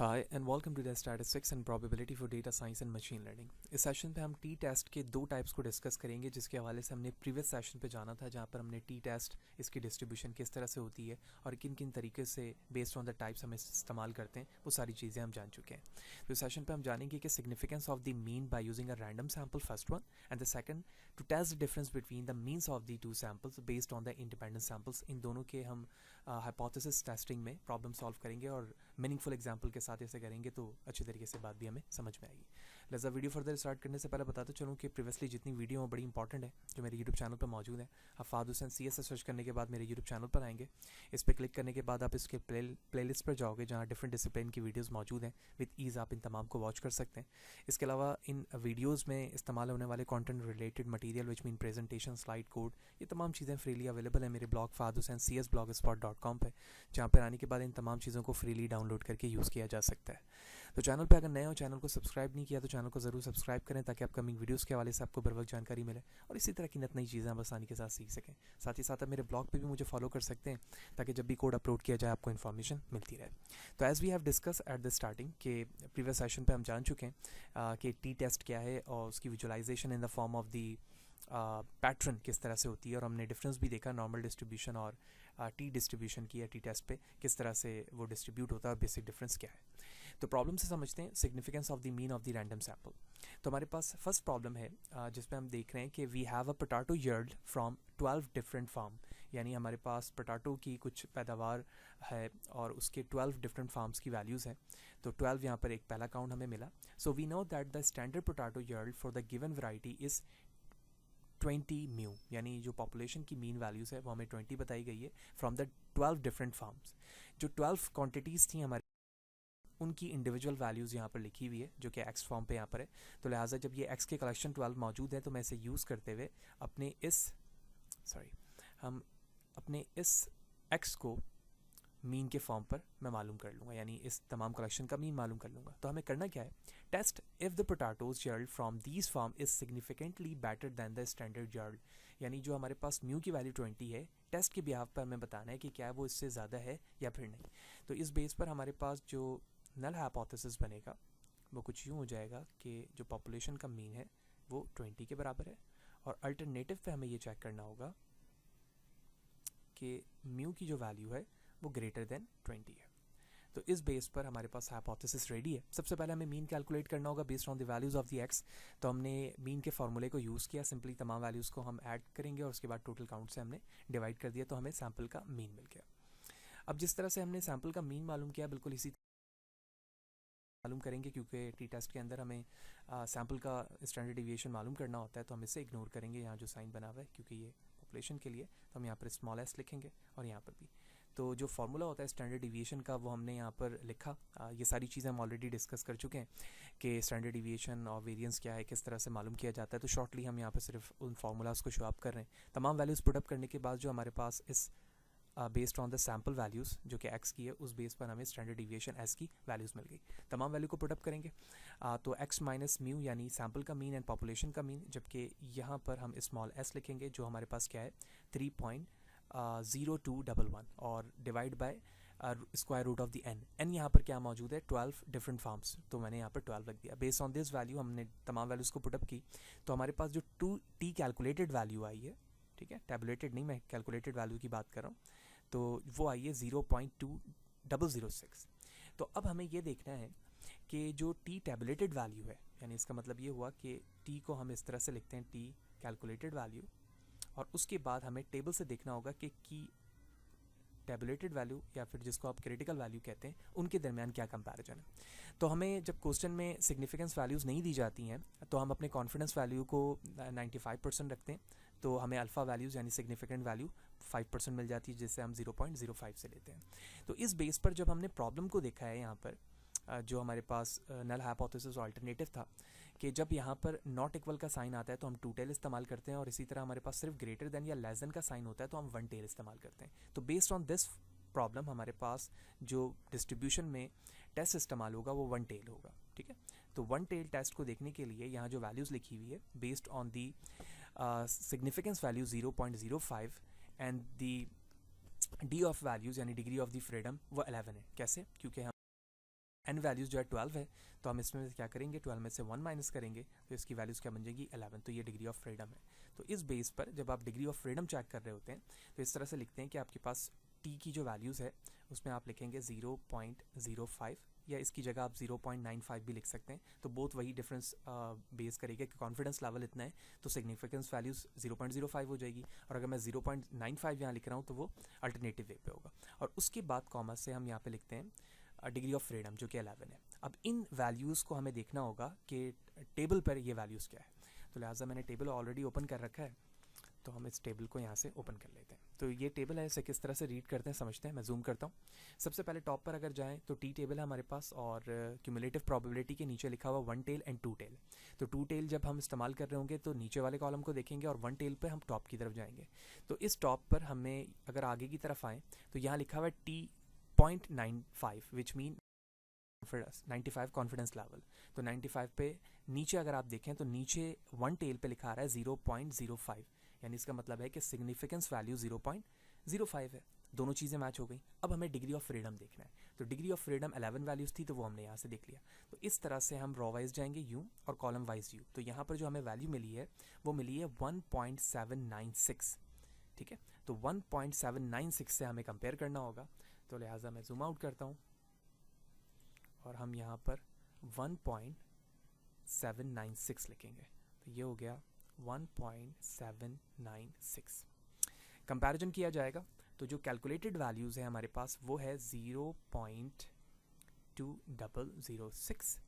Hi and welcome to the statistics and probability for data science and machine learning. इस session पे हम T test के दो types को डिस्कस करेंगे, जिसके हवाले से हमने प्रीवियस सेशन पे जाना था, जहाँ पर हमने टी टेस्ट, इसकी डिस्ट्रीब्यूशन किस तरह से होती है और किन किन तरीके से बेस्ड ऑन द टाइप्स हम इस्तेमाल करते हैं, वो सारी चीज़ें हम जान चुके हैं। तो इस सेशन पे हम जानेंगे कि significance of the mean by using a random sample, first one, and the second to test the difference between the means of the two samples based on the independent samples. इन दोनों के हम hypothesis testing में problem solve करेंगे और meaningful example के साथ ऐसे करेंगे तो अच्छी तरीके से बात भी हमें समझ में आएगी। लिहाजा वीडियो फर्दर स्टार्ट करने से पहले बताते चलूँ कि प्रीवियसली जितनी वीडियो बड़ी इंपॉर्टेंट है जो मेरे यूट्यूब चैनल पर मौजूद है, आप फाद हुसैन CS से सर्च करने के बाद मेरे यूट्यूब चैनल पर आएंगे। इस पर क्लिक करने के बाद आप इसके प्लेलिस्ट पर जाओगे, जहाँ डिफरेंट डिसिप्लिन की वीडियोज़ मौजूद हैं। विद ईज़ आप इन तमाम को वॉच कर सकते हैं। इसके अलावा इन वीडियोज़ में इस्तेमाल होने वाले content related material which mean presentation, slide code, ये तमाम चीज़ें फ्रीली अवेलेबल है मेरे blog Fahd Hussain CS blogspot.com पर, जहाँ पर आने के बाद इन तमाम चीज़ों को फ्रीली डाउनलोड करके यूज़ किया जा सकता है। तो चैनल पे अगर नए हो, चैनल को सब्सक्राइब नहीं किया तो चैनल को ज़रूर सब्सक्राइब करें, ताकि अपकमिंग वीडियोस के हवाले से आपको बर वक्त जानकारी मिले और इसी तरह की नई चीज़ें आप आसानी के साथ सीख सकें। साथ ही साथ आप मेरे ब्लॉग पे भी मुझे फॉलो कर सकते हैं, ताकि जब भी कोड अपलोड किया जाए आपको इन्फॉर्मेशन मिलती रहे। तो as we have discuss at the starting के प्रीवियस सेशन पर हम जान चुके हैं कि टी टेस्ट क्या है और उसकी visualisation in the form of the pattern किस तरह से होती है, और हमने डिफरेंस भी देखा नॉर्मल डिस्ट्रीब्यूशन और टी डिस्ट्रीब्यूशन की या टी टेस्ट पे किस तरह से वो डिस्ट्रीब्यूट होता है और बेसिक डिफरेंस क्या है। तो प्रॉब्लम से समझते हैं significance of the mean of the random sample. तो हमारे पास फर्स्ट प्रॉब्लम है जिसमें हम देख रहे हैं कि we have a potato yield from 12 different farm, यानी हमारे पास पोटैटो की कुछ पैदावार है और उसके 12 डिफरेंट फार्म्स की वैल्यूज़ हैं। तो 12 यहाँ पर एक पहला काउंट हमें मिला। So we know that the standard potato yield for the given variety is 20 mu, यानी जो पॉपुलेशन की मीन वैल्यूज़ है वो हमें 20 बताई गई है फ्रॉम द 12 डिफरेंट फार्म्स। जो 12 क्वांटिटीज़ थी हमारे, उनकी इंडिविजुअल वैल्यूज़ यहाँ पर लिखी हुई है, जो कि एक्स फॉर्म पे यहाँ पर है। तो लिहाजा जब ये एक्स के कलेक्शन 12 मौजूद है, तो मैं इसे यूज़ करते हुए हम अपने इस एक्स को मीन के फॉर्म पर मैं मालूम कर लूँगा, यानी इस तमाम कलेक्शन का मीन मालूम कर लूँगा। तो हमें करना क्या है, test if the potatoes yield from these farm is significantly better than the standard yield, यानी जो हमारे पास म्यू की वैल्यू 20 है, टेस्ट के बिहाफ पर हमें बताना है कि क्या वो इससे ज़्यादा है या फिर नहीं। तो इस बेस पर हमारे पास जो नल हाइपोथेसिस बनेगा वो कुछ यूँ हो जाएगा कि जो पॉपुलेशन का मीन है वो 20 के बराबर है, और अल्टरनेटिव पे हमें ये चेक करना होगा कि म्यू की जो वैल्यू है वो ग्रेटर देन 20 है। तो इस बेस पर हमारे पास हाइपोथेसिस रेडी है। सबसे पहले हमें मीन कैलकुलेट करना होगा based on the values of the x. तो हमने मीन के फार्मूले को यूज़ किया, सिंपली तमाम वैल्यूज़ को हम ऐड करेंगे और उसके बाद टोटल काउंट से हमने डिवाइड कर दिया, तो हमें सैम्पल का मीन मिल गया। अब जिस तरह से हमने सैम्पल का मीन मालूम किया, बिल्कुल इसी मालूम करेंगे, क्योंकि टी टेस्ट के अंदर हमें सैम्पल का स्टैंडर्ड डिविएशन मालूम करना होता है, तो हम इसे इग्नोर करेंगे यहाँ जो साइन बना हुआ है, क्योंकि ये पॉपुलेशन के लिए। तो हम यहाँ पर स्मॉल एस लिखेंगे और यहाँ पर भी। तो जो फार्मूला होता है स्टैंडर्ड डिविएशन का वो हमने यहाँ पर लिखा। ये सारी चीज़ें हम ऑलरेडी डिस्कस कर चुके हैं कि स्टैंडर्ड डिविएशन और वेरिएंस क्या है, किस तरह से मालूम किया जाता है। तो शॉर्टली हम यहाँ पर सिर्फ उन फार्मूलाज को शो अप कर रहे हैं। तमाम वैल्यूज़ पुटअप करने के बाद जो हमारे पास इस based on the sample values जो कि एक्स की है, उस बेस पर हमें स्टैंडर्ड डिविएशन एस की वैल्यूज़ मिल गई। तमाम वैल्यू को पुटअप करेंगे तो एक्स माइनस म्यू यानी सैम्पल का मीन एंड पॉपुलेशन का मीन, जबकि यहाँ पर हम स्मॉल एस लिखेंगे जो हमारे पास क्या है 3.0211 और divide by square root of the N यहाँ पर क्या मौजूद है 12 डिफरेंट फार्म्स, तो मैंने यहाँ पर 12 रख दिया। बेस्ड ऑन दिस वैल्यू हमने तमाम वैल्यूज़ को पुटअप की, तो हमारे पास जो 2t कैलकुलेटेड वैल्यू आई है, ठीक है, टैबुलेटेड नहीं, मैं कैलकुलेटेड वैल्यू की बात कर रहा हूँ, तो वो आई है 0.2006। तो अब हमें ये देखना है कि जो t टैबुलेटेड वैल्यू है, यानी इसका मतलब ये हुआ कि t को हम इस तरह से लिखते हैं t कैलकुलेटेड वैल्यू, और उसके बाद हमें टेबल से देखना होगा कि टैबुलेटेड वैल्यू या फिर जिसको आप क्रिटिकल वैल्यू कहते हैं, उनके दरमियान क्या कंपैरिजन है। तो हमें जब क्वेश्चन में सिग्निफिकेंस वैल्यूज़ नहीं दी जाती हैं, तो हम अपने कॉन्फिडेंस वैल्यू को 95% रखते हैं, तो हमें अल्फ़ा वैल्यूज़ यानी सिग्निफिकेंट वैल्यू 5% मिल जाती है, जिससे हम 0.05 से लेते हैं। तो इस बेस पर जब हमने प्रॉब्लम को देखा है, यहाँ पर जो हमारे पास नल हाइपोथेसिस अल्टरनेटिव था कि जब यहाँ पर नॉट इक्वल का साइन आता है तो हम 2 टेल इस्तेमाल करते हैं, और इसी तरह हमारे पास सिर्फ ग्रेटर देन या लेस देन का साइन होता है तो हम 1 टेल इस्तेमाल करते हैं। तो बेस्ड ऑन दिस प्रॉब्लम हमारे पास जो डिस्ट्रीब्यूशन में टेस्ट इस्तेमाल होगा वो 1 टेल होगा, ठीक है। तो 1 टेल टेस्ट को देखने के लिए यहाँ जो वैल्यूज़ लिखी हुई है based on the significance value 0.05 and the D of values यानी डिग्री ऑफ द फ्रीडम वो 11 है। कैसे? क्योंकि हम एन वैल्यूज़ जो है 12 है, तो हम इसमें क्या करेंगे, 12 में से 1 माइनस करेंगे तो इसकी वैल्यूज़ क्या बन जाएगी 11। तो ये डिग्री ऑफ फ्रीडम है। तो इस बेस पर जब आप डिग्री ऑफ फ्रीडम चेक कर रहे होते हैं तो इस तरह से लिखते हैं कि आपके पास टी की जो वैल्यूज़ है उसमें आप लिखेंगे 0.05 या इसकी जगह आप 0.95 भी लिख सकते हैं। तो बहुत वही डिफरेंस बेस करेगा कि कॉन्फिडेंस लेवल इतना है तो सिग्निफिकेंस वैल्यूज़ 0.05 हो जाएगी, और अगर मैं 0.95 यहाँ लिख रहा हूँ तो वो अल्टरनेटिव वे पे होगा। और उसके बाद कॉमा से हम यहाँ पे लिखते हैं डिग्री ऑफ फ्रीडम जो कि 11 है। अब इन वैल्यूज़ को हमें देखना होगा कि टेबल पर ये वैल्यूज़ क्या है, तो लिहाजा मैंने टेबल ऑलरेडी ओपन कर रखा है, तो हम इस टेबल को यहाँ से ओपन कर लेते हैं। तो ये टेबल है, इसे किस तरह से रीड करते हैं समझते हैं। मैं जूम करता हूँ। सबसे पहले टॉप पर अगर जाएं तो टी टेबल है हमारे पास, और क्यूमुलेटिव प्रोबेबिलिटी के नीचे लिखा हुआ 1 टेल एंड 2 टेल। तो 2 टेल जब हम इस्तेमाल कर रहे होंगे तो नीचे वाले कॉलम को देखेंगे, और 1 टेल पे हम टॉप की तरफ जाएंगे। तो इस टॉप पर हमें अगर आगे की तरफ आएँ तो यहाँ लिखा हुआ है T.95 which mean 95 confidence level. तो 95 पे नीचे अगर आप देखें तो नीचे 1 टेल पे लिखा आ रहा है 0.05, यानी इसका मतलब है कि सिग्निफिकेंस वैल्यू 0.05 है। दोनों चीज़ें मैच हो गई। अब हमें डिग्री ऑफ फ्रीडम देखना है। तो डिग्री ऑफ फ्रीडम 11 वैल्यूज़ थी तो वो हमने यहाँ से देख लिया। तो इस तरह से हम रॉ वाइज जाएंगे यू और कॉलम वाइज यू। तो यहाँ पर जो हमें वैल्यू मिली है वो मिली है 1.796। ठीक है, तो 1.796 से हमें कंपेयर करना होगा। तो लिहाजा मैं जूम आउट करता हूँ और हम यहाँ पर 1.796 लिखेंगे। तो ये हो गया 1.796। कंपैरिजन किया जाएगा तो जो कैलकुलेटेड वैल्यूज़ है हमारे पास वो है 0.2006,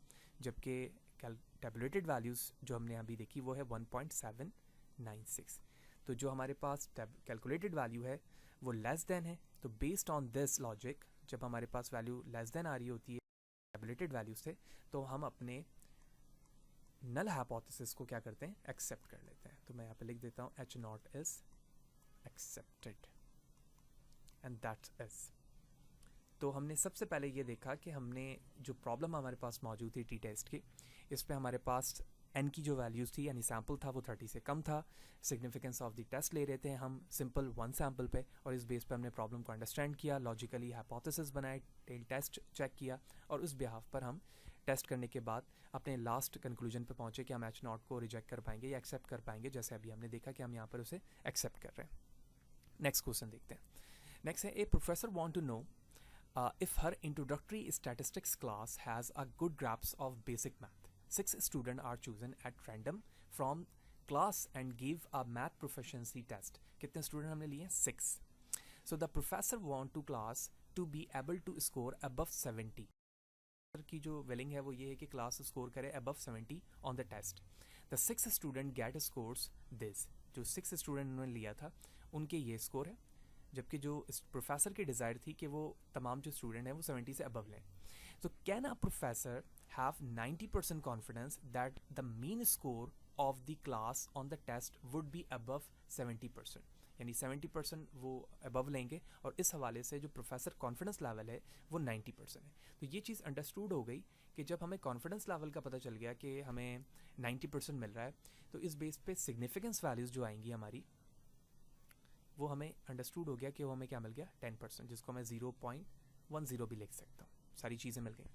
जबकि टैबुलेटेड वैल्यूज़ जो हमने अभी देखी वो है 1.796। तो जो हमारे पास कैलकुलेटेड वैल्यू है वो लेस देन है। तो बेस्ड ऑन दिस लॉजिक जब हमारे पास वैल्यू लेस देन आ रही होती है टैबुलेटेड वैल्यू से, तो हम अपने नल हाइपोथेसिस को क्या करते हैं, एक्सेप्ट कर लेते हैं। तो मैं यहाँ पे लिख देता हूँ H0 is accepted and that is. तो हमने सबसे पहले ये देखा कि हमने जो प्रॉब्लम हमारे पास मौजूद थी टी टेस्ट की, इस पे हमारे पास n की जो वैल्यूज़ थी यानी सैम्पल था वो 30 से कम था। सिग्निफिकेंस ऑफ द टेस्ट ले रहे थे हम सिंपल 1 सैम्पल पे, और इस बेस पे हमने प्रॉब्लम को अंडरस्टैंड किया, लॉजिकली हाइपोथेसिस बनाए, टेल टेस्ट चेक किया, और उस बिहाफ पर हम टेस्ट करने के बाद अपने लास्ट कंक्लूजन पे पहुंचे कि हम H0 को रिजेक्ट कर पाएंगे या एक्सेप्ट कर पाएंगे, जैसे अभी हमने देखा कि हम यहाँ पर उसे एक्सेप्ट कर रहे हैं। नेक्स्ट क्वेश्चन देखते हैं। नेक्स्ट है, a professor want to know if her introductory statistics class has a good grasp of basic math. 6 students are chosen at random from class and give a math proficiency test. कितने student हमने लिए? 6. So the professor want to class to be able to score above 70. की जो willing है वो ये है कि क्लास स्कोर करे above 70 on the test. The 6 student get scores this. जो 6 स्टूडेंट उन्होंने लिया था उनके ये स्कोर है, जबकि जो इस प्रोफेसर की डिज़ायर थी कि वो तमाम जो स्टूडेंट हैं वो 70 से अबव लें। तो can a professor have 90% confidence that the mean score of the class on the test would be above 70%, यानी 70% वो अबव लेंगे, और इस हवाले से जो प्रोफेसर कॉन्फिडेंस लेवल है वो 90% है। तो ये चीज़ अंडरस्टूड हो गई कि जब हमें कॉन्फिडेंस लेवल का पता चल गया कि हमें 90% मिल रहा है, तो इस बेस पे सिग्निफिकेंस वैल्यूज़ जो आएंगी हमारी वो हमें अंडरस्टूड हो गया कि वो हमें क्या मिल गया 10%, जिसको मैं 0.10 भी लिख सकता हूँ। सारी चीज़ें मिल गई।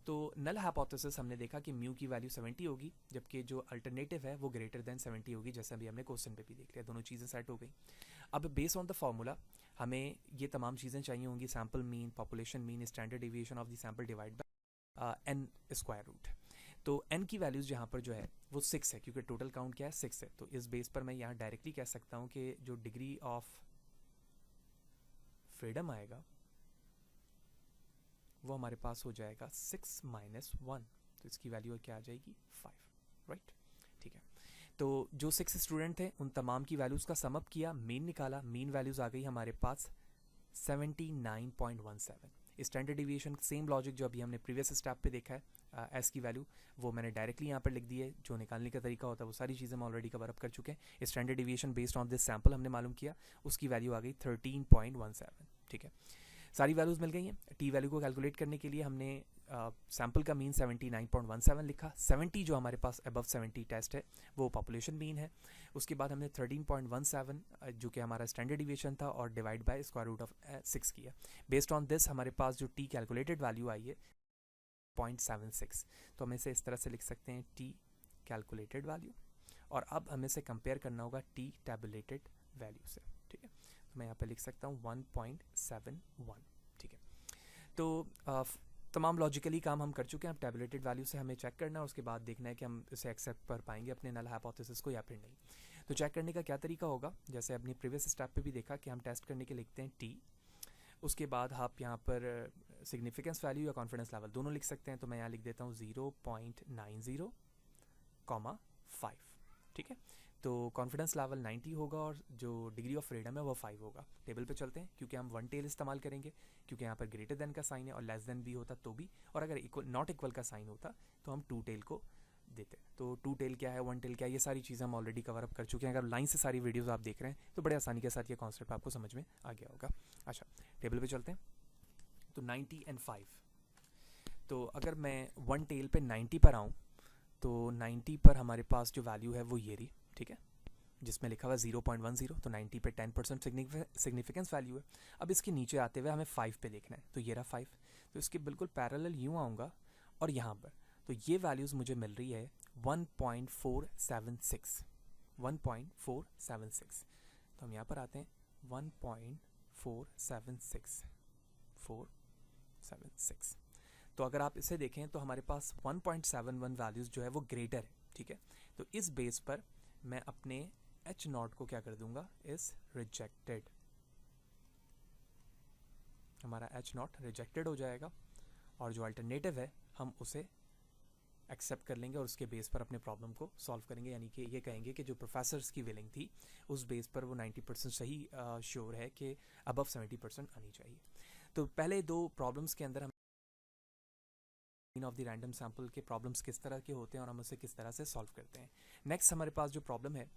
तो नल हाइपोथेसिस हमने देखा कि म्यू की वैल्यू 70 होगी, जबकि जो अल्टरनेटिव है वो ग्रेटर देन 70 होगी, जैसे अभी हमने क्वेश्चन पे भी देख लिया। दोनों चीज़ें सेट हो गई। अब बेस्ड ऑन द फार्मूला हमें ये तमाम चीज़ें चाहिए होंगी, sample mean, population mean, standard deviation of the sample divide by n square root. तो n की वैल्यूज़ यहाँ पर जो है वो 6 है, क्योंकि टोटल काउंट क्या है 6 है। तो इस बेस पर मैं यहाँ डायरेक्टली कह सकता हूँ कि जो डिग्री ऑफ फ्रीडम आएगा वो हमारे पास हो जाएगा 6 - 1, तो इसकी वैल्यू क्या आ जाएगी 5, राइट। ठीक है, तो जो 6 स्टूडेंट थे उन तमाम की वैल्यूज़ का समअप किया, मीन निकाला, मीन वैल्यूज़ आ गई हमारे पास 79.17। स्टैंडर्ड डिविएशन सेम लॉजिक जो अभी हमने प्रीवियस स्टेप पे देखा है, एस की वैल्यू वो मैंने डायरेक्टली यहाँ पर लिख दी है। जो निकालने का तरीका होता है वो सारी चीज़ें हम ऑलरेडी कवर अप कर चुके हैं। Standard deviation based on this sample हमने मालूम किया, उसकी वैल्यू आ गई 13.17। ठीक है, सारी वैल्यूज़ मिल गई हैं। टी वैल्यू को कैलकुलेट करने के लिए हमने सैम्पल का मीन 79.17 लिखा। 70 जो हमारे पास अबव 70 टेस्ट है वो पॉपुलेशन मीन है। उसके बाद हमने 13.17 जो कि हमारा स्टैंडर्ड डिविएशन था और divide by square root of 6 किया। बेस्ड ऑन दिस हमारे पास जो टी कैलकुलेटेड वैल्यू आई है 0.76, तो हम इसे इस तरह से लिख सकते हैं t कैलकुलेटेड वैल्यू, और अब हमें इसे कंपेयर करना होगा t टैबुलेटेड वैल्यू से, ठीक है। तो मैं यहाँ पे लिख सकता हूँ 1.71, ठीक है। तो तमाम लॉजिकली काम हम कर चुके हैं। अब टैबुलेटेड वैल्यू से हमें चेक करना है, उसके बाद देखना है कि हम इसे एक्सेप्ट कर पाएंगे अपने नल हाइपोथेसिस को या फिर नहीं। तो चेक करने का क्या तरीका होगा, जैसे अपनी प्रीवियस स्टेप पे भी देखा कि हम टेस्ट करने के लिखते हैं t, उसके बाद आप यहाँ पर सिग्निफिकेंस वैल्यू या कॉन्फिडेंस लेवल दोनों लिख सकते हैं। तो मैं यहाँ लिख देता हूँ 0.90, 5, ठीक है। तो कॉन्फिडेंस लेवल 90 होगा और जो डिग्री ऑफ फ्रीडम है वो 5 होगा। टेबल पे चलते हैं, क्योंकि हम वन टेल इस्तेमाल करेंगे, क्योंकि यहाँ पर ग्रेटर देन का साइन है और लेस देन भी होता तो भी, और अगर इक्वल नॉट इक्वल का साइन होता तो हम टू टेल को देते। तो टू टेल क्या है, वन टेल क्या है, ये सारी चीज़ें हम ऑलरेडी कवर अप कर चुके हैं। अगर लाइन से सारी वीडियोस आप देख रहे हैं तो बड़े आसानी के साथ ये कॉन्सेप्ट आपको समझ में आ गया होगा। अच्छा, टेबल पे चलते हैं। तो 90 एंड 5, तो अगर मैं वन टेल पे 90 पर आऊँ तो 90 पर हमारे पास जो वैल्यू है वो ये रही, ठीक है, जिसमें लिखा हुआ 0.10, तो 90 पे 10% सिग्निफिकेंस वैल्यू है। अब इसके नीचे आते हुए हमें 5 पे देखना है, तो ये रहा 5, तो इसके बिल्कुल पैरेलल यूँ आऊँगा और यहाँ पर तो ये वैल्यूज़ मुझे मिल रही है 1.476, 1.476। तो हम यहाँ पर आते हैं 1.476, तो अगर आप इसे देखें तो हमारे पास 1.71 वैल्यूज़ जो है वो ग्रेटर है, ठीक है। तो इस बेस पर मैं अपने H नॉट को क्या कर दूंगा, इस रिजेक्टेड, हमारा H नॉट रिजेक्टेड हो जाएगा और जो अल्टरनेटिव है हम उसे एक्सेप्ट कर लेंगे और उसके बेस पर अपने प्रॉब्लम को सॉल्व करेंगे। यानी कि ये कहेंगे कि जो प्रोफेसर्स की विलिंग थी उस बेस पर वो 90% सही श्योर है कि अबव 70% आनी चाहिए। तो पहले दो प्रॉब्लम्स के अंदर हम mean of the random sample के प्रॉब्लम्स किस तरह के होते हैं और हम उसे किस तरह से सॉल्व करते हैं। नेक्स्ट हमारे पास जो प्रॉब्लम है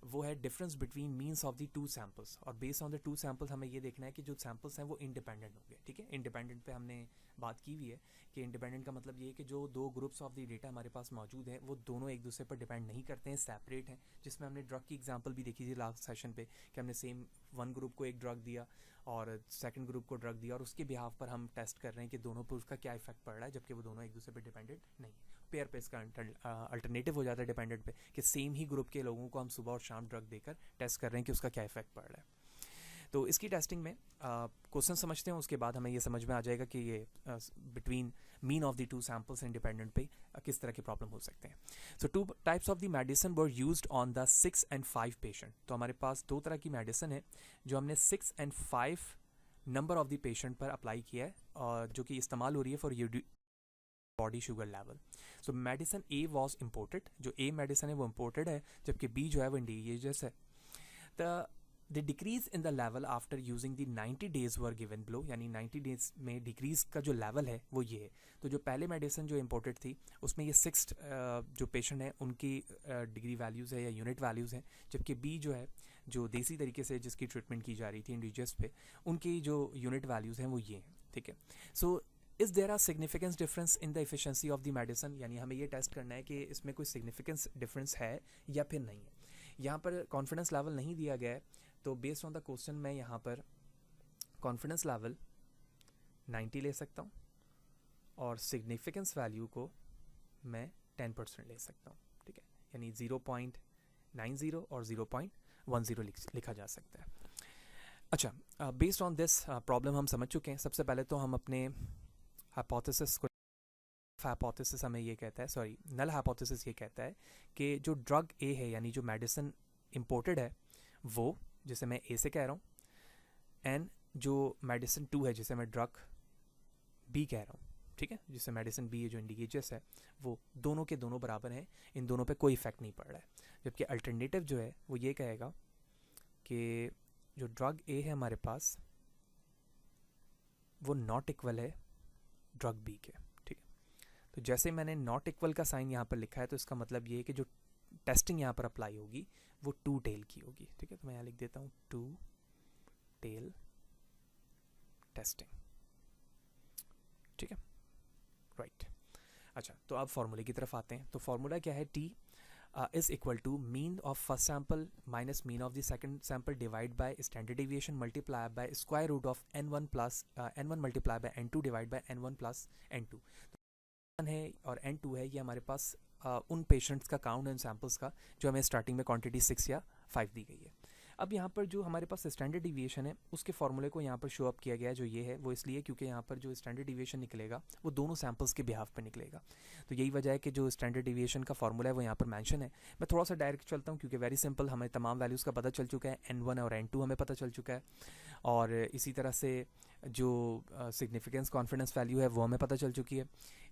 वो है difference between means of the two samples, और based on the two samples हमें ये देखना है कि जो सैम्पल्स हैं वो इंडिपेंडेंट होंगे, ठीक है। इंडिपेंडेंट पे हमने बात की हुई है कि इंडिपेंडेंट का मतलब ये है कि जो दो ग्रुप्स ऑफ द डेटा हमारे पास मौजूद हैं वो दोनों एक दूसरे पर डिपेंड नहीं करते हैं, सेपरेट हैं। जिसमें हमने ड्रग की एग्जांपल भी देखी थी लास्ट सेशन पे कि हमने सेम वन ग्रुप को एक ड्रग दिया और सेकंड ग्रुप को ड्रग दिया और उसके बिहाफ पर हम टेस्ट कर रहे हैं कि दोनों पर उसका क्या इफेक्ट पड़ रहा है, जबकि वो दोनों एक दूसरे पर डिपेंडेंट नहीं। पेयर पे इसका अल्टरनेटिव हो जाता है डिपेंडेंट पे कि सेम ही ग्रुप के लोगों को हम सुबह और शाम ड्रग देकर टेस्ट कर रहे हैं कि उसका क्या इफेक्ट पड़ रहा है। तो इसकी टेस्टिंग में क्वेश्चन समझते हैं, उसके बाद हमें ये समझ में आ जाएगा कि ये between mean of the two samples independent पे किस तरह के प्रॉब्लम हो सकते हैं। So two types of the medicine were used on the 6 and 5 patient. तो हमारे पास दो तरह की मेडिसिन है जो हमने 6 and 5 number of the patient पर अप्लाई किया है और जो कि इस्तेमाल हो रही है for body sugar level. So medicine A was imported, जो ए मेडिसिन है वो इम्पोर्टेड है, जबकि बी जो है वो इंडिजियस है। The decrease in the level after using the 90 days were given below, यानी 90 डेज में डिक्रीज का जो लेवल है वो ये है। तो जो पहले मेडिसिन जो इम्पोर्टेड थी उसमें ये 6 जो पेशेंट हैं उनकी डिग्री वैल्यूज़ है या यूनिट वैल्यूज़ हैं, जबकि बी जो है जो देसी तरीके से जिसकी ट्रीटमेंट की जा रही थी इंडिजियस पे, उनकी जो यूनिट वैल्यूज़ हैं वो ये हैं, ठीक है। So is there are significance difference in the efficiency of the medicine, यानी हमें ये टेस्ट करना है कि इसमें कोई सिग्निफिकेंस डिफरेंस है या फिर नहीं है। यहाँ पर कॉन्फिडेंस लेवल नहीं दिया गया है, तो बेस्ड ऑन द क्वेश्चन मैं यहाँ पर कॉन्फिडेंस लेवल 90 ले सकता हूँ और सिग्निफिकेंस वैल्यू को मैं 10% ले सकता हूँ, ठीक है। यानी 0.90 और 0.10 लिखा जा सकता है। अच्छा, बेस्ड ऑन दिस प्रॉब्लम हम समझ चुके हैं। सबसे पहले तो हम अपने हाइपोथेसिस को, हाइपोथेसिस हमें ये कहता है, सॉरी नल हाइपोथेसिस ये कहता है कि जो ड्रग ए है यानी जो मेडिसिन इम्पोर्टेड है वो, जिसे मैं ए से कह रहा हूँ, एंड जो मेडिसिन 2 है जिसे मैं ड्रग बी कह रहा हूँ, ठीक है, जिसे मेडिसिन बी है जो इंडिजियस है, वो दोनों के दोनों बराबर हैं, इन दोनों पे कोई इफेक्ट नहीं पड़ रहा है। जबकि अल्टरनेटिव जो है वो ये कहेगा कि जो ड्रग ए है हमारे पास वो नॉट इक्वल है ड्रग बी के, ठीक है। तो जैसे मैंने नॉट इक्वल का साइन यहाँ पर लिखा है तो इसका मतलब ये है कि जो टेस्टिंग यहाँ पर अप्लाई होगी वो टू टेल की होगी, ठीक है। तो मैं यहाँ लिख देता हूँ टू टेल टेस्टिंग, ठीक है, राइट। अच्छा, तो अब फॉर्मूले की तरफ आते हैं। तो फॉर्मूला क्या है, T is equal to mean of first sample minus mean of the second sample divided by standard deviation multiplied by square root of n1 plus n1 multiplied by n2 divided by n1 plus n2। N है और N2 है, ये हमारे पास उन patients का count and samples का जो हमें स्टार्टिंग में क्वांटिटी 6 या 5 दी गई है। अब यहाँ पर जो हमारे पास स्टैंडर्ड डिविएशन है उसके फॉर्मूले को यहाँ पर शो अप किया गया है, जो ये है वो इसलिए क्योंकि यहाँ पर जो स्टैंडर्ड डिविएशन निकलेगा वो दोनों सैम्पल्स के बिहाफ पे निकलेगा। तो यही वजह है कि जो स्टैंडर्ड डिविएशन का फॉर्मूला है वो यहाँ पर मेंशन है। मैं थोड़ा सा डायरेक्ट चलता हूँ क्योंकि वेरी सिंपल, हमें तमाम वैल्यूज़ का पता चल चुका है, N1 और N2 हमें पता चल चुका है, और इसी तरह से जो सिग्निफिकेंस कॉन्फिडेंस वैल्यू है वो हमें पता चल चुकी है।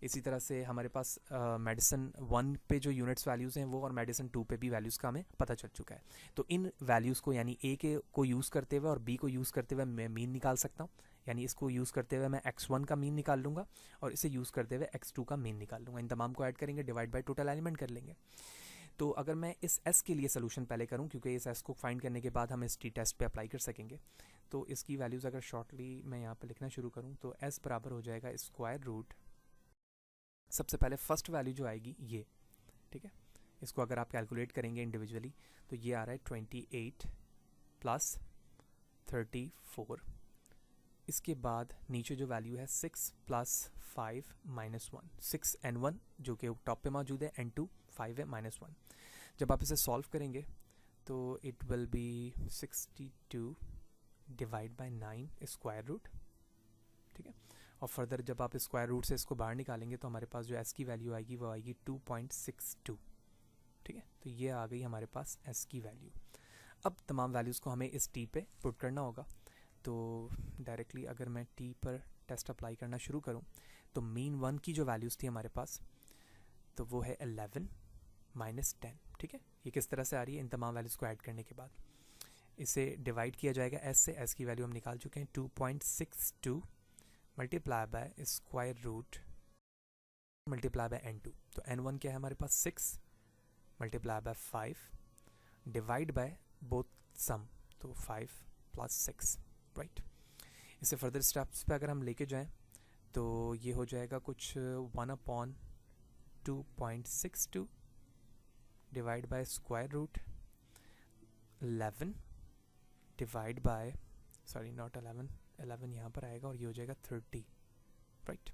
इसी तरह से हमारे पास मेडिसिन 1 पे जो यूनिट्स वैल्यूज़ हैं वो और मेडिसिन 2 पे भी वैल्यूज़ का हमें पता चल चुका है। तो इन वैल्यूज़ को यानी ए के को यूज़ करते हुए और बी को यूज़ करते हुए मैं मीन निकाल सकता हूँ। यानी इसको यूज़ करते हुए मैं x1 का मीन निकाल लूँगा और इसे यूज़ करते हुए x2 का मीन निकाल लूँगा। इन तमाम को ऐड करेंगे, डिवाइड बाय टोटल एलिमेंट कर लेंगे। तो अगर मैं इस s के लिए सोल्यूशन पहले करूं, क्योंकि इस s को फाइंड करने के बाद हम इस टी टेस्ट पे अप्लाई कर सकेंगे, तो इसकी वैल्यूज़ अगर शॉर्टली मैं यहाँ पे लिखना शुरू करूं तो s बराबर हो जाएगा स्क्वायर रूट, सबसे पहले फर्स्ट वैल्यू जो आएगी ये, ठीक है, इसको अगर आप कैलकुलेट करेंगे इंडिविजुअली तो ये आ रहा है 28 प्लस 34। इसके बाद नीचे जो वैल्यू है 6 प्लस 5 माइनस 1, 6 N1 जो कि टॉप पे मौजूद है, N2 5 है माइनस 1। जब आप इसे सॉल्व करेंगे तो it will be 62 divide by 9 square root, ठीक है। और फर्दर जब आप स्क्वायर रूट से इसको बाहर निकालेंगे तो हमारे पास जो s की वैल्यू आएगी वो आएगी 2.62, ठीक है। तो ये आ गई हमारे पास s की वैल्यू। अब तमाम वैल्यूज़ को हमें इस t पे पुट करना होगा। तो डायरेक्टली अगर मैं t पर टेस्ट अप्लाई करना शुरू करूं तो मीन 1 की जो वैल्यूज़ थी हमारे पास तो वो है 11 माइनस 10, ठीक है। ये किस तरह से आ रही है, इन तमाम वैल्यूज़ को ऐड करने के बाद इसे डिवाइड किया जाएगा s से, s की वैल्यू हम निकाल चुके हैं 2.62 multiply by square root multiply by N2। तो N1 क्या है हमारे पास 6 multiply by 5 divide by both sum, तो 5 प्लस 6, राइट। इसे फर्दर स्टेप्स पे अगर हम लेके जाएं तो ये हो जाएगा कुछ 1/2.62 divide by square root 11 divide by, sorry not 11 यहाँ पर आएगा और ये हो जाएगा 30, राइट।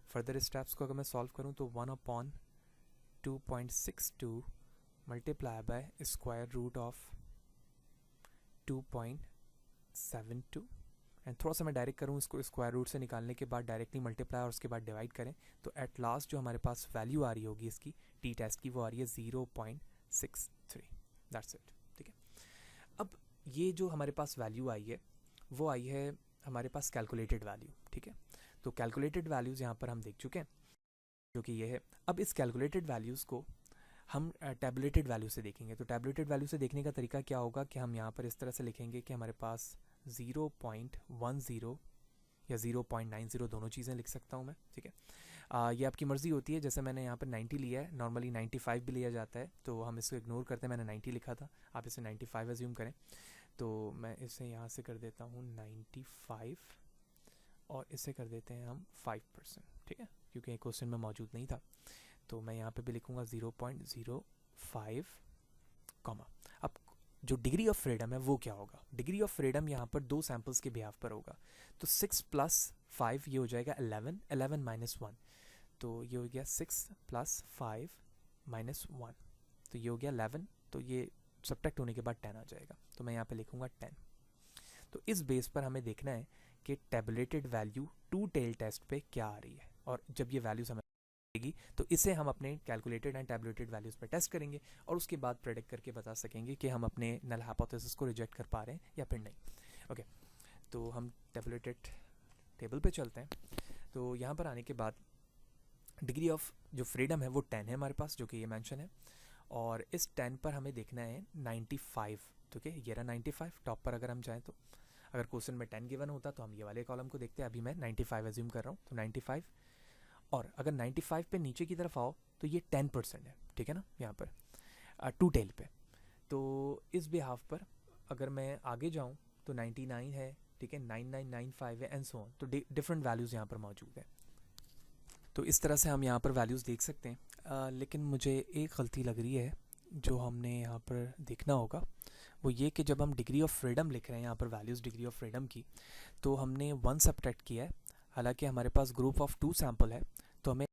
फर्दर स्टेप्स को अगर मैं सॉल्व करूँ तो 1/2.62 multiply by square root of 2.72, and थोड़ा सा मैं डायरेक्ट करूँ इसको, स्क्वायर रूट से निकालने के बाद डायरेक्टली मल्टीप्लाई और उसके बाद डिवाइड करें तो एट लास्ट जो हमारे पास वैल्यू आ रही होगी इसकी टी टेस्ट की वो आ रही है 0.63, दैट्स इट, ठीक है। अब ये जो हमारे पास वैल्यू आई है वो आई है हमारे पास कैलकुलेटेड वैल्यू, ठीक है। तो कैलकुलेटेड वैल्यूज़ यहाँ पर हम देख चुके हैं जो कि ये है। अब इस कैलकुलेटेड वैल्यूज़ को हम टैबुलेटेड वैल्यू से देखेंगे। तो टैबुलेटेड वैल्यू से देखने का तरीका क्या होगा कि हम यहाँ पर इस तरह से लिखेंगे कि हमारे पास 0.10 या 0.90 दोनों चीज़ें लिख सकता हूँ मैं, ठीक है। ये आपकी मर्ज़ी होती है, जैसे मैंने यहाँ पर 90 लिया है, नॉर्मली 95 भी लिया जाता है तो हम इसको इग्नोर करते हैं, मैंने 90 लिखा था, आप इसे 95 एज्यूम करें। तो मैं इसे यहाँ से कर देता हूँ 95 और इसे कर देते हैं हम 5%, ठीक है, क्योंकि क्वेश्चन में मौजूद नहीं था। तो मैं यहाँ पे भी लिखूँगा 0.05 कॉमा। अब जो डिग्री ऑफ फ्रीडम है वो क्या होगा, डिग्री ऑफ फ्रीडम यहाँ पर दो सैम्पल्स के बिहाफ पर होगा। तो 6 प्लस 5 ये हो जाएगा 11, 11 माइनस 1, तो ये हो गया 6 प्लस 5 माइनस 1, तो ये हो गया 11, तो ये सब्ट्रैक्ट होने के बाद 10 आ जाएगा, तो मैं यहाँ पे लिखूँगा 10। तो इस बेस पर हमें देखना है कि tabulated value two tail test पे क्या आ रही है, और जब ये वैल्यूज हमें आएगी तो इसे हम अपने कैलकुलेटेड एंड टैबुलेटेड वैल्यूज़ पे टेस्ट करेंगे और उसके बाद प्रेडिक्ट करके बता सकेंगे कि हम अपने नल हाइपोथेसिस को रिजेक्ट कर पा रहे हैं या फिर नहीं। ओके, तो हम टैबुलेटेड टेबल पे चलते हैं। तो यहाँ पर आने के बाद डिग्री ऑफ जो फ्रीडम है वो 10 है हमारे पास, जो कि ये मेंशन है, और इस 10 पर हमें देखना है 95, ठीक है, ये रहा 95 टॉप पर। अगर हम जाएँ तो अगर क्वेश्चन में 10 गिवन होता तो हम ये वाले कॉलम को देखते हैं, अभी मैं 95 एज्यूम कर रहा हूँ, तो 95, और अगर 95 पे नीचे की तरफ आओ तो ये 10% है, ठीक है ना, यहाँ पर टू टेल पे। तो इस बिहाफ पर अगर मैं आगे जाऊँ तो 99 है, ठीक है, 9995 है एंड सो ऑन, तो डिफरेंट वैल्यूज़ यहाँ पर मौजूद है। तो इस तरह से हम यहाँ पर वैल्यूज़ देख सकते हैं, लेकिन मुझे एक गलती लग रही है जो हमने यहाँ पर देखना होगा, वो ये कि जब हम डिग्री ऑफ फ्रीडम लिख रहे हैं यहाँ पर वैल्यूज़ डिग्री ऑफ फ्रीडम की, तो हमने 1 सब्ट्रैक्ट किया है, हालांकि हमारे पास ग्रुप ऑफ 2 सैम्पल है, तो हमें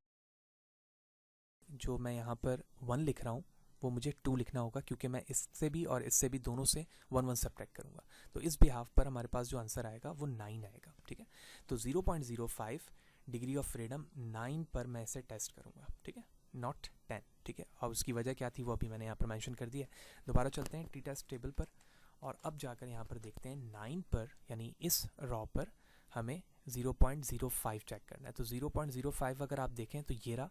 जो मैं यहाँ पर 1 लिख रहा हूँ वो मुझे 2 लिखना होगा, क्योंकि मैं इससे भी और इससे भी दोनों से 1 1 सब्ट्रैक्ट करूँगा। तो इस बिहाफ पर हमारे पास जो आंसर आएगा वो 9 आएगा, ठीक है। तो 0.05 डिग्री ऑफ फ्रीडम 9 पर मैं इसे टेस्ट करूँगा, ठीक है, नॉट 10, ठीक है। और उसकी वजह क्या थी वो अभी मैंने यहाँ पर मेंशन कर दिया। दोबारा चलते हैं टी टेस्ट टेबल पर और अब जाकर यहाँ पर देखते हैं 9 पर, यानी इस रॉ पर हमें 0.05 चेक करना है। तो 0.05 अगर आप देखें तो ये रहा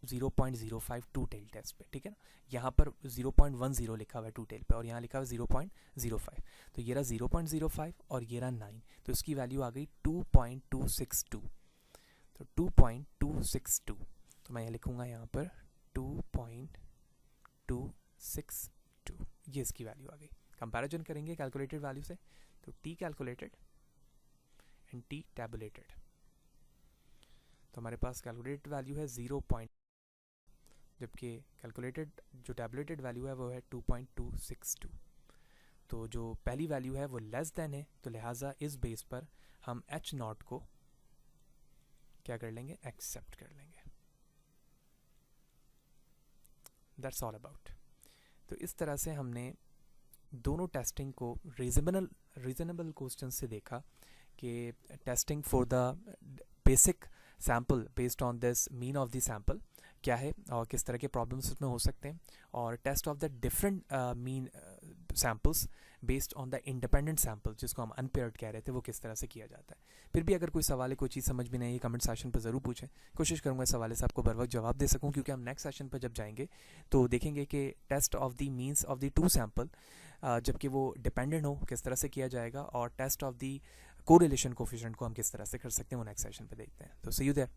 0.05 टू टेल टेस्ट पे, ठीक है ना। यहाँ पर 0.10 लिखा हुआ है टू टेल पे और यहाँ लिखा हुआ है 0.05। तो ये रहा 0.05 और ये रहा 9, तो इसकी वैल्यू आ गई 2.262। तो 2.262, तो मैं ये लिखूँगा यहाँ पर 2.262, ये इसकी वैल्यू आ गई। कंपैरिजन करेंगे कैलकुलेटेड वैल्यू से, तो T calculated and T tabulated, तो हमारे पास कैलकुलेटेड वैल्यू है 0. जबकि कैलकुलेटेड जो टैबुलेटेड वैल्यू है वो है 2.262। तो जो पहली वैल्यू है वो लेस देन है, तो लिहाजा इस बेस पर हम एच नॉट को क्या कर लेंगे, एक्सेप्ट कर लेंगे। That's all about. तो इस तरह से हमने दोनों टेस्टिंग को रीजनेबल क्वेश्चन से देखा कि testing for the basic sample based on this mean of the sample क्या है और किस तरह के प्रॉब्लम्स इसमें हो सकते हैं, और test of the different mean samples based on the independent sample जिसको हम अनपेयर्ड कह रहे थे वो किस तरह से किया जाता है। फिर भी अगर कोई सवाल है, कोई चीज़ समझ में नहीं है, कमेंट सेशन पर ज़रूर पूछें, कोशिश करूँगा इस सवाल से आपको बर वक्त जवाब दे सकूँ, क्योंकि हम नेक्स्ट सेशन पर जब जाएंगे तो देखेंगे कि test of the means of the two sample जबकि वो डिपेंडेंट हो किस तरह से किया जाएगा, और test of the correlation coefficient को हम किस तरह से कर सकते हैं वो नेक्स्ट सेशन पे देखते हैं। तो सी यू देयर।